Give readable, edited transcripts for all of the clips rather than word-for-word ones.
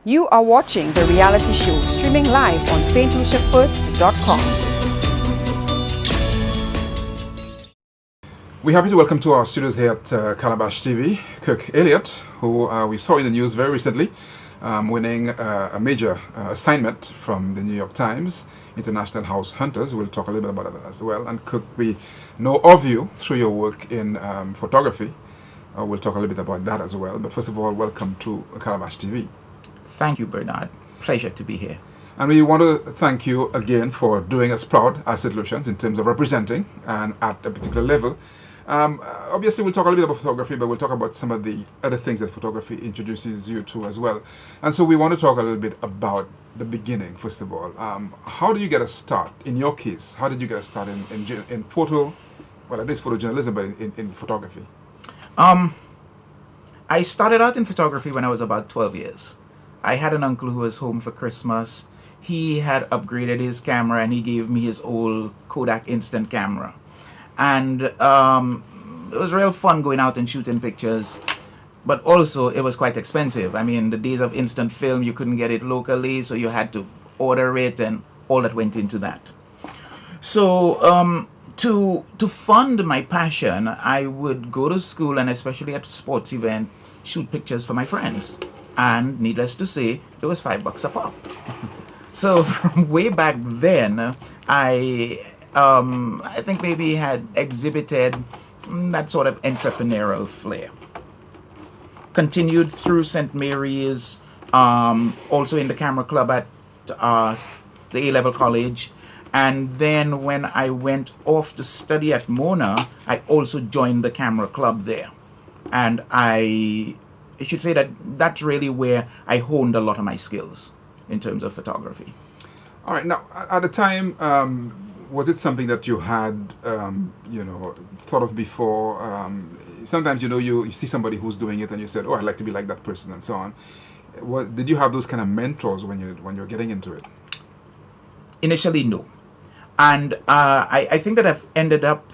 You are watching the reality show streaming live on stluciafirst.com. We're happy to welcome to our studios here at Calabash TV, Kirk Elliott, who we saw in the news very recently, winning a major assignment from the New York Times, International House Hunters. We'll talk a little bit about that as well. And Kirk, we know of you through your work in photography. We'll talk a little bit about that as well. But first of all, welcome to Calabash TV. Thank you, Bernard. Pleasure to be here. And we want to thank you again for doing us proud as St Lucians in terms of representing and at a particular level. Obviously, we'll talk a little bit about photography, but we'll talk about some of the other things that photography introduces you to as well. And so we want to talk a little bit about the beginning, first of all. How do you get a start? In your case, how did you get a start in photo, well, at least photojournalism, but in photography? I started out in photography when I was about 12 years. I had an uncle who was home for Christmas. He had upgraded his camera and he gave me his old Kodak instant camera. And it was real fun going out and shooting pictures, but also it was quite expensive. I mean, the days of instant film, you couldn't get it locally, so you had to order it and all that went into that. So to fund my passion, I would go to school and especially at sports events, shoot pictures for my friends. And needless to say, it was $5 a pop. So from way back then, I think maybe had exhibited that sort of entrepreneurial flair. Continued through St. Mary's, also in the camera club at the A-level college. And then when I went off to study at Mona, I also joined the camera club there. And I should say that that's really where I honed a lot of my skills in terms of photography. All right. Now, at the time, was it something that you had, thought of before? Sometimes, you see somebody who's doing it and you said, oh, I'd like to be like that person and so on. Did you have those kind of mentors when you're getting into it? Initially, no. And I think that I've ended up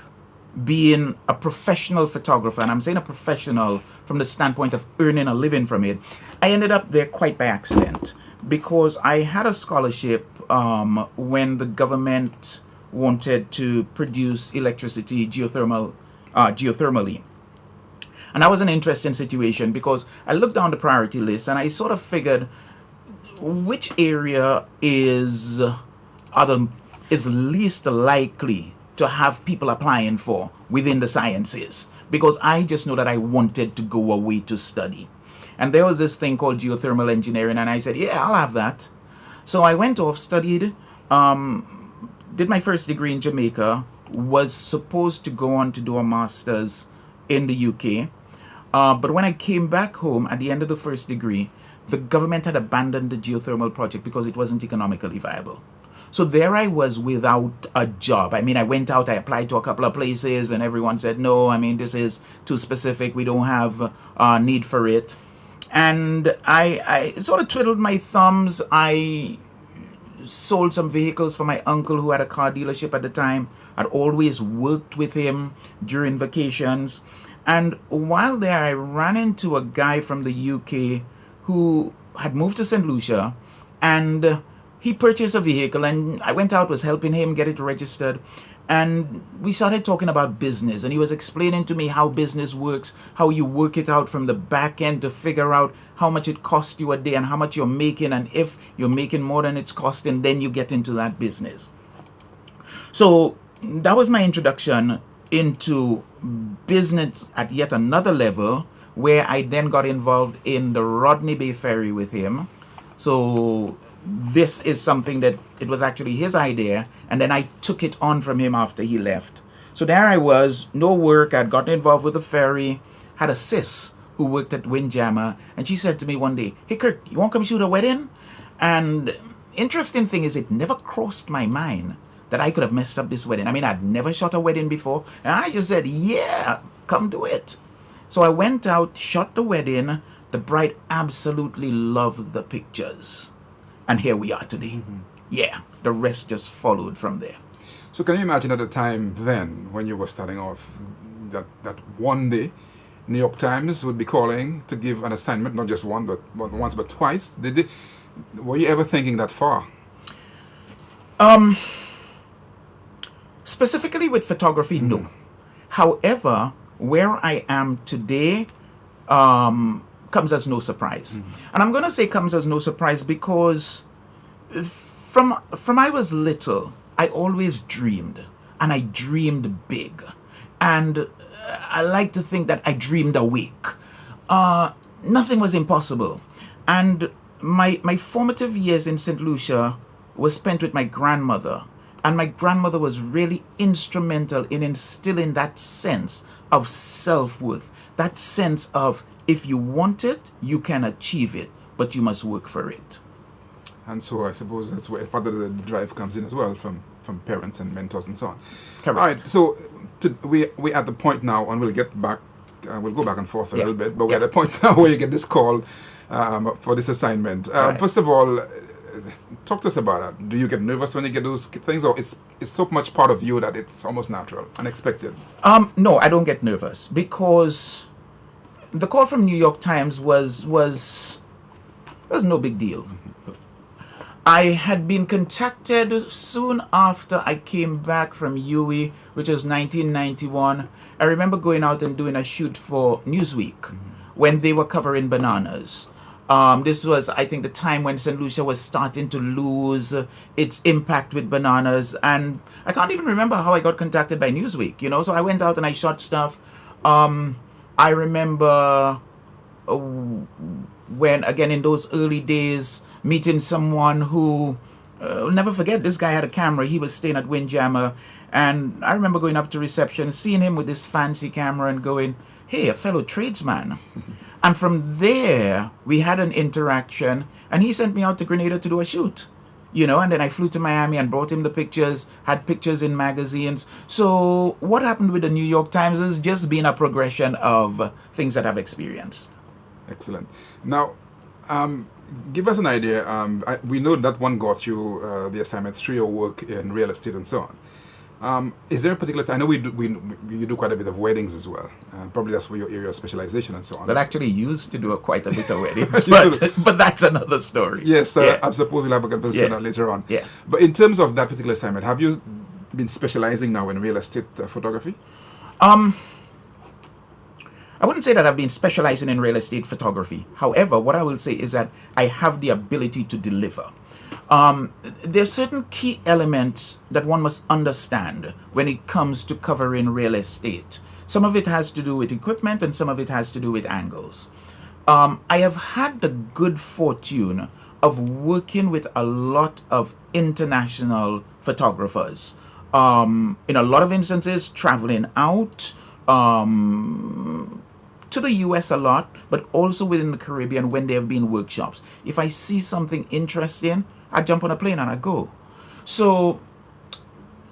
being a professional photographer, and I'm saying a professional from the standpoint of earning a living from it. I ended up there quite by accident because I had a scholarship when the government wanted to produce electricity geothermally. And that was an interesting situation because I looked down the priority list and I sort of figured which area is least likely to have people applying for within the sciences, because I just know that I wanted to go away to study. And there was this thing called geothermal engineering, and I said, yeah, I'll have that. So I went off, studied, did my first degree in Jamaica, was supposed to go on to do a master's in the UK. But when I came back home at the end of the first degree, the government had abandoned the geothermal project because it wasn't economically viable. So there I was without a job. I mean, I went out, I applied to a couple of places and everyone said, no, I mean, this is too specific. We don't have a need for it. And I sort of twiddled my thumbs. I sold some vehicles for my uncle who had a car dealership at the time. I'd always worked with him during vacations. And while there, I ran into a guy from the UK who had moved to St. Lucia, and he purchased a vehicle, and I went out, was helping him get it registered, and we started talking about business, and he was explaining to me how business works, how you work it out from the back end to figure out how much it costs you a day and how much you're making, and if you're making more than it's costing, then you get into that business. So that was my introduction into business at yet another level, where I then got involved in the Rodney Bay Ferry with him. So this is something that it was actually his idea, and then I took it on from him after he left. So there I was, no work. I'd gotten involved with the ferry, had a sis who worked at Windjammer, and she said to me one day, hey Kirk, you want to come shoot a wedding? And interesting thing is, it never crossed my mind that I could have messed up this wedding. I mean, I'd never shot a wedding before, and I just said, yeah, come do it. So I went out, shot the wedding. The bride absolutely loved the pictures. And here we are today. Mm-hmm. Yeah, the rest just followed from there. So can you imagine at the time then, when you were starting off, that one day New York Times would be calling to give an assignment, not just once but twice. Were you ever thinking that far? Specifically with photography, no. However, where I am today comes as no surprise. And I'm going to say comes as no surprise because from I was little, I always dreamed, and I dreamed big. And I like to think that I dreamed awake. Nothing was impossible. And my formative years in St. Lucia was spent with my grandmother. And my grandmother was really instrumental in instilling that sense of self-worth, that sense of if you want it, you can achieve it, but you must work for it. And so I suppose that's where part of the drive comes in as well, from parents and mentors and so on. Correct. All right, so we're at the point now, and we'll get back, we'll go back and forth a little bit, but we're at the point now where you get this call for this assignment. Right. First of all, talk to us about that. Do you get nervous when you get those things, or it's so much part of you that it's almost natural, unexpected? No, I don't get nervous because the call from New York Times was no big deal. I had been contacted soon after I came back from UWI, which was 1991. I remember going out and doing a shoot for Newsweek when they were covering bananas. This was, I think, the time when St. Lucia was starting to lose its impact with bananas. And I can't even remember how I got contacted by Newsweek, you know. So I went out and I shot stuff. I remember when, again, in those early days, meeting someone who, I'll never forget, this guy had a camera. He was staying at Windjammer. And I remember going up to reception, seeing him with this fancy camera and going, hey, a fellow tradesman. And from there, we had an interaction, and he sent me out to Grenada to do a shoot, you know, and then I flew to Miami and brought him the pictures, had pictures in magazines. So what happened with the New York Times has just been a progression of things that I've experienced. Excellent. Now, give us an idea. We know that one got you the assignment through your work in real estate and so on. Is there a particular time? I know you do quite a bit of weddings as well. Probably that's where your area of specialization and so on. But actually used to do quite a bit of weddings, but that's another story. Yes, I suppose we'll have a conversation on later on. Yeah. But in terms of that particular assignment, have you been specializing now in real estate photography? I wouldn't say that I've been specializing in real estate photography. However, what I will say is that I have the ability to deliver. There are certain key elements that one must understand when it comes to covering real estate. Some of it has to do with equipment and some of it has to do with angles. I have had the good fortune of working with a lot of international photographers. In a lot of instances, traveling out to the US a lot, but also within the Caribbean when there have been workshops. If I see something interesting, I jump on a plane and I go. So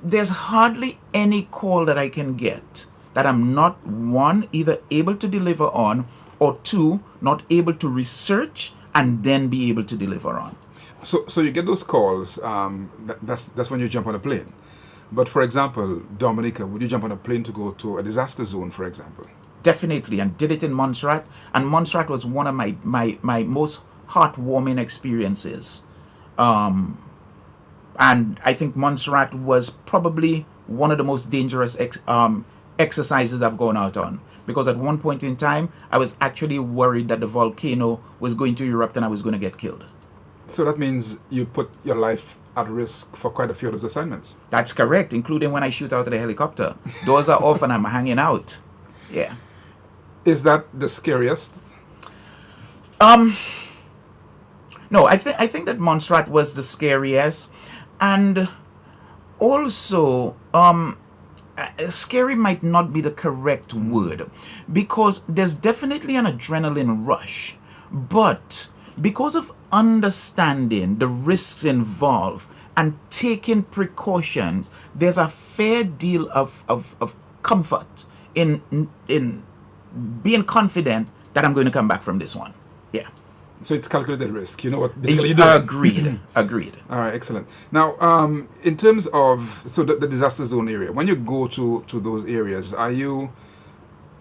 there's hardly any call that I can get that I'm not, one, either able to deliver on, or two, not able to research and then be able to deliver on. So you get those calls, that's when you jump on a plane. But for example, Dominica, would you jump on a plane to go to a disaster zone, for example? Definitely, and did it in Montserrat. And Montserrat was one of my most heartwarming experiences. And I think Montserrat was probably one of the most dangerous exercises I've gone out on. Because at one point in time, I was actually worried that the volcano was going to erupt and I was going to get killed. So that means you put your life at risk for quite a few of those assignments. That's correct, including when I shoot out of the helicopter. Doors are off and I'm hanging out. Yeah. Is that the scariest? No, I think that Montserrat was the scariest, and also scary might not be the correct word, because there's definitely an adrenaline rush, but because of understanding the risks involved and taking precautions, there's a fair deal of comfort in being confident that I'm going to come back from this one. Yeah. So it's calculated risk. You know what basically you're doing. Agreed. All right, excellent. Now, in terms of the disaster zone area, when you go to those areas, are you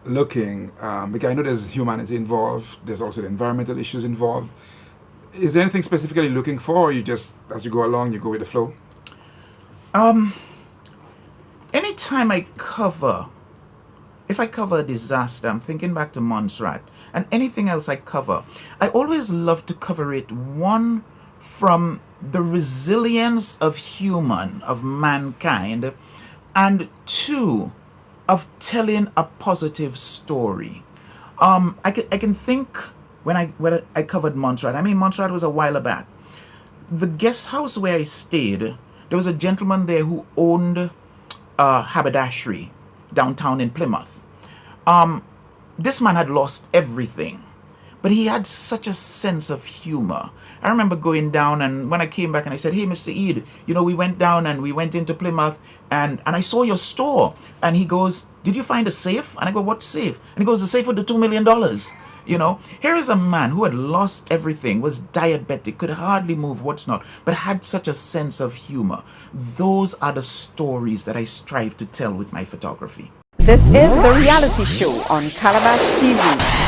looking, because I know there's humanity involved, there's also the environmental issues involved. Is there anything specifically looking for, or you just, as you go along, you go with the flow? Anytime if I cover a disaster, I'm thinking back to Montserrat, and anything else I cover, I always love to cover it, one, from the resilience of mankind, and two, of telling a positive story. I can think when I covered Montserrat. I mean, Montserrat was a while back. The guest house where I stayed, there was a gentleman there who owned a haberdashery downtown in Plymouth. This man had lost everything, but he had such a sense of humor. I remember going down, and when I came back and I said, "Hey, Mr. Eid, we went down and we went into Plymouth and I saw your store." And he goes, "Did you find a safe?" And I go, "What safe?" And he goes, "The safe with the $2 million. Here is a man who had lost everything, was diabetic, could hardly move, what's not, but had such a sense of humor. Those are the stories that I strive to tell with my photography. This is The Reality Show on Calabash TV.